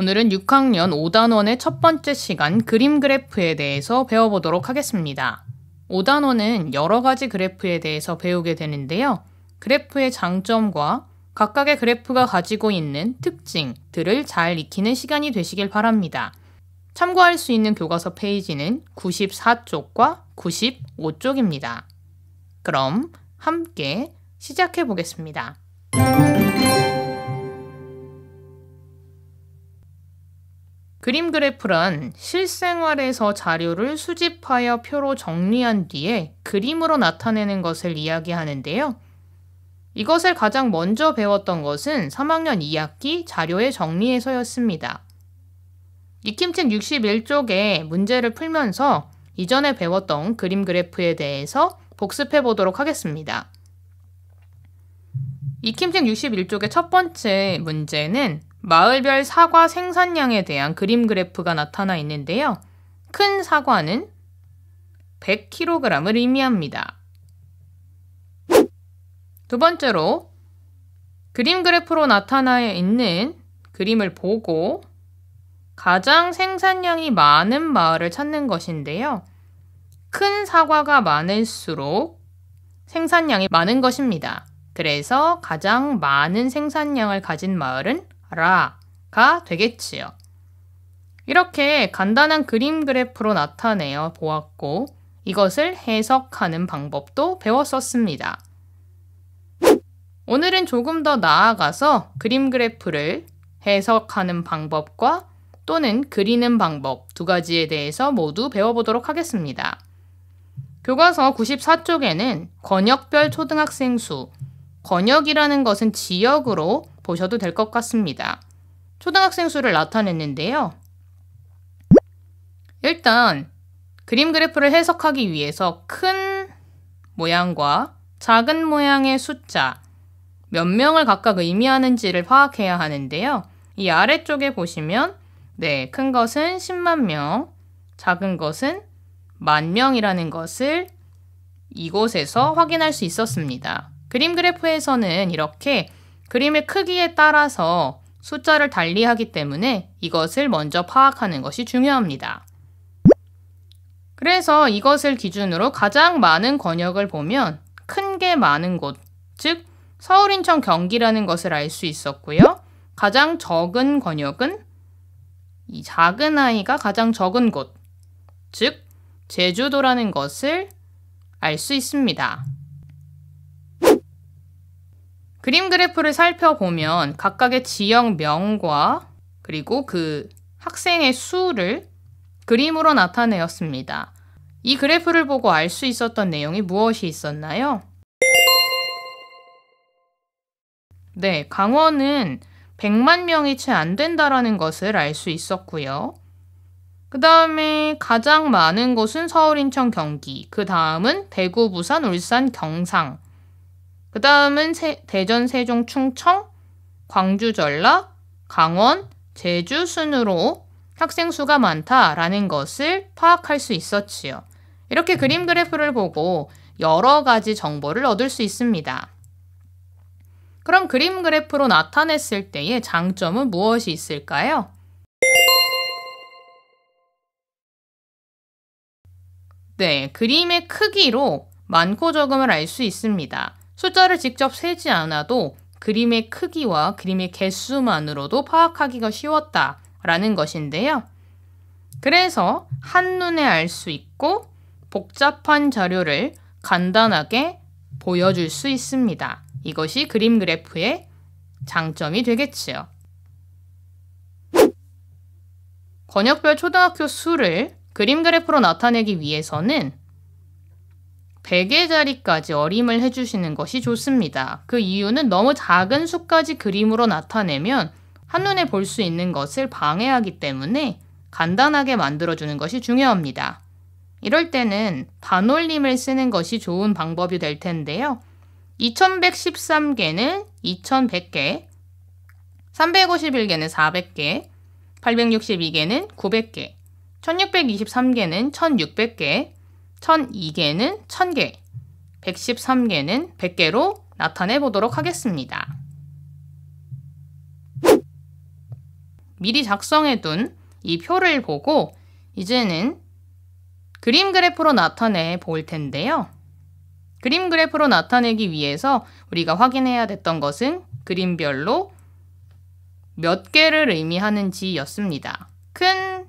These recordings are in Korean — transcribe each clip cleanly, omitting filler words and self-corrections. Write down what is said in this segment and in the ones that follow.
오늘은 6학년 5단원의 첫 번째 시간 그림 그래프에 대해서 배워보도록 하겠습니다. 5단원은 여러 가지 그래프에 대해서 배우게 되는데요. 그래프의 장점과 각각의 그래프가 가지고 있는 특징들을 잘 익히는 시간이 되시길 바랍니다. 참고할 수 있는 교과서 페이지는 94쪽과 95쪽입니다. 그럼 함께 시작해 보겠습니다. 그림 그래프란 실생활에서 자료를 수집하여 표로 정리한 뒤에 그림으로 나타내는 것을 이야기하는데요. 이것을 가장 먼저 배웠던 것은 3학년 2학기 자료의 정리에서였습니다. 익힘책 61쪽의 문제를 풀면서 이전에 배웠던 그림 그래프에 대해서 복습해 보도록 하겠습니다. 익힘책 61쪽의 첫 번째 문제는 마을별 사과 생산량에 대한 그림 그래프가 나타나 있는데요. 큰 사과는 100kg을 의미합니다. 두 번째로 그림 그래프로 나타나 있는 그림을 보고 가장 생산량이 많은 마을을 찾는 것인데요. 큰 사과가 많을수록 생산량이 많은 것입니다. 그래서 가장 많은 생산량을 가진 마을은 라가 되겠지요. 이렇게 간단한 그림 그래프로 나타내어 보았고 이것을 해석하는 방법도 배웠었습니다. 오늘은 조금 더 나아가서 그림 그래프를 해석하는 방법과 또는 그리는 방법 두 가지에 대해서 모두 배워보도록 하겠습니다. 교과서 94쪽에는 권역별 초등학생 수, 권역이라는 것은 지역으로 보셔도 될 것 같습니다. 초등학생 수를 나타냈는데요. 일단 그림 그래프를 해석하기 위해서 큰 모양과 작은 모양의 숫자 몇 명을 각각 의미하는지를 파악해야 하는데요. 이 아래쪽에 보시면 큰 것은 10만 명, 작은 것은 10,000명이라는 것을 이곳에서 확인할 수 있었습니다. 그림 그래프에서는 이렇게 그림의 크기에 따라서 숫자를 달리하기 때문에 이것을 먼저 파악하는 것이 중요합니다. 그래서 이것을 기준으로 가장 많은 권역을 보면 큰 게 많은 곳, 즉 서울, 인천, 경기라는 것을 알 수 있었고요. 가장 적은 권역은 이 작은 아이가 가장 적은 곳, 즉 제주도라는 것을 알 수 있습니다. 그림 그래프를 살펴보면 각각의 지역명과 그리고 그 학생의 수를 그림으로 나타내었습니다. 이 그래프를 보고 알 수 있었던 내용이 무엇이 있었나요? 강원은 100만 명이 채 안 된다라는 것을 알 수 있었고요. 그 다음에 가장 많은 곳은 서울, 인천, 경기. 그 다음은 대구, 부산, 울산, 경상. 그 다음은 대전, 세종, 충청, 광주, 전라, 강원, 제주 순으로 학생 수가 많다라는 것을 파악할 수 있었지요. 이렇게 그림 그래프를 보고 여러 가지 정보를 얻을 수 있습니다. 그럼 그림 그래프로 나타냈을 때의 장점은 무엇이 있을까요? 그림의 크기로 많고 적음을 알 수 있습니다. 숫자를 직접 세지 않아도 그림의 크기와 그림의 개수만으로도 파악하기가 쉬웠다라는 것인데요. 그래서 한눈에 알 수 있고 복잡한 자료를 간단하게 보여줄 수 있습니다. 이것이 그림 그래프의 장점이 되겠지요. 권역별 초등학교 수를 그림 그래프로 나타내기 위해서는 100의 자리까지 어림을 해주시는 것이 좋습니다. 그 이유는 너무 작은 수까지 그림으로 나타내면 한눈에 볼 수 있는 것을 방해하기 때문에 간단하게 만들어주는 것이 중요합니다. 이럴 때는 반올림을 쓰는 것이 좋은 방법이 될 텐데요. 2113개는 2100개, 351개는 400개, 862개는 900개, 1623개는 1600개, 1002개는 1000개, 113개는 100개로 나타내 보도록 하겠습니다. 미리 작성해둔 이 표를 보고 이제는 그림 그래프로 나타내 볼 텐데요. 그림 그래프로 나타내기 위해서 우리가 확인해야 됐던 것은 그림별로 몇 개를 의미하는지 였습니다. 큰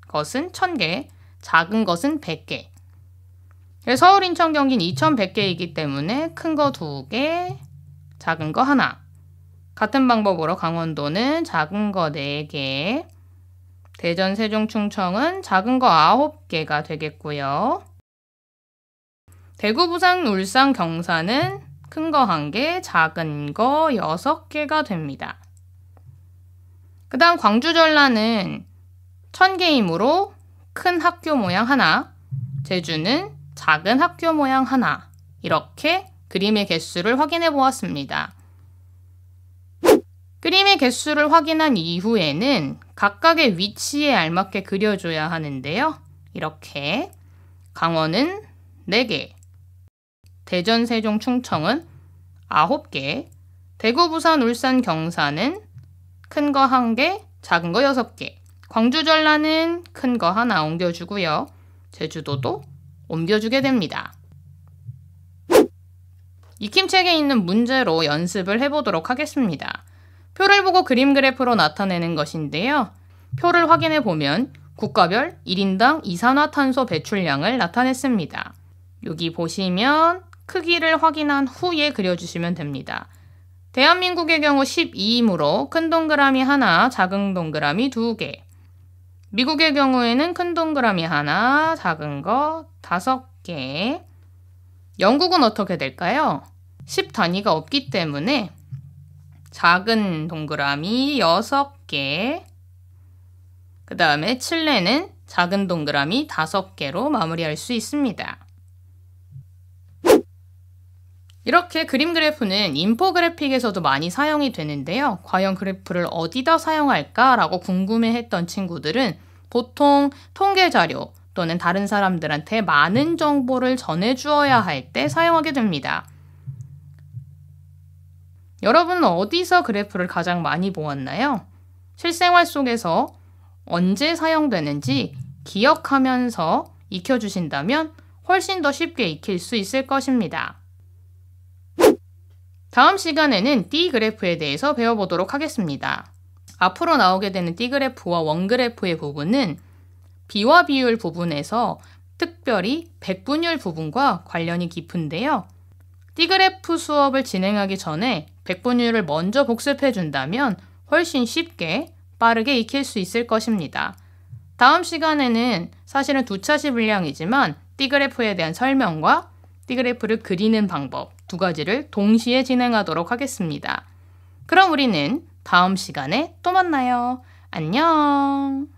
것은 1000개, 작은 것은 100개. 서울, 인천, 경기는 2100개이기 때문에 큰 거 2개, 작은 거 하나. 같은 방법으로 강원도는 작은 거 4개, 대전, 세종, 충청은 작은 거 9개가 되겠고요. 대구, 부산, 울산, 경산은 큰 거 1개, 작은 거 6개가 됩니다. 그 다음 광주, 전라는 1000개이므로 큰 학교 모양 하나, 제주는 작은 학교 모양 하나, 이렇게 그림의 개수를 확인해 보았습니다. 그림의 개수를 확인한 이후에는 각각의 위치에 알맞게 그려줘야 하는데요. 이렇게 강원은 4개, 대전, 세종, 충청은 9개, 대구, 부산, 울산, 경산은 큰 거 1개, 작은 거 6개, 광주, 전라는 큰 거 하나 옮겨주고요. 제주도도 옮겨주게 됩니다. 익힘책에 있는 문제로 연습을 해보도록 하겠습니다. 표를 보고 그림 그래프로 나타내는 것인데요. 표를 확인해 보면 국가별 1인당 이산화탄소 배출량을 나타냈습니다. 여기 보시면 크기를 확인한 후에 그려주시면 됩니다. 대한민국의 경우 12이므로 큰 동그라미 하나, 작은 동그라미 2개. 미국의 경우에는 큰 동그라미 하나, 작은 거 5개. 영국은 어떻게 될까요? 10 단위가 없기 때문에 작은 동그라미 6개. 그 다음에 칠레는 작은 동그라미 5개로 마무리할 수 있습니다. 이렇게 그림 그래프는 인포그래픽에서도 많이 사용이 되는데요. 과연 그래프를 어디다 사용할까라고 궁금해했던 친구들은 보통 통계 자료 또는 다른 사람들한테 많은 정보를 전해주어야 할 때 사용하게 됩니다. 여러분은 어디서 그래프를 가장 많이 보았나요? 실생활 속에서 언제 사용되는지 기억하면서 익혀주신다면 훨씬 더 쉽게 익힐 수 있을 것입니다. 다음 시간에는 띠그래프에 대해서 배워보도록 하겠습니다. 앞으로 나오게 되는 띠그래프와 원그래프의 부분은 비와 비율 부분에서 특별히 백분율 부분과 관련이 깊은데요. 띠그래프 수업을 진행하기 전에 백분율을 먼저 복습해 준다면 훨씬 쉽게 빠르게 익힐 수 있을 것입니다. 다음 시간에는 사실은 2차시 분량이지만 띠그래프에 대한 설명과 띠그래프를 그리는 방법 2가지를 동시에 진행하도록 하겠습니다. 그럼 우리는 다음 시간에 또 만나요. 안녕!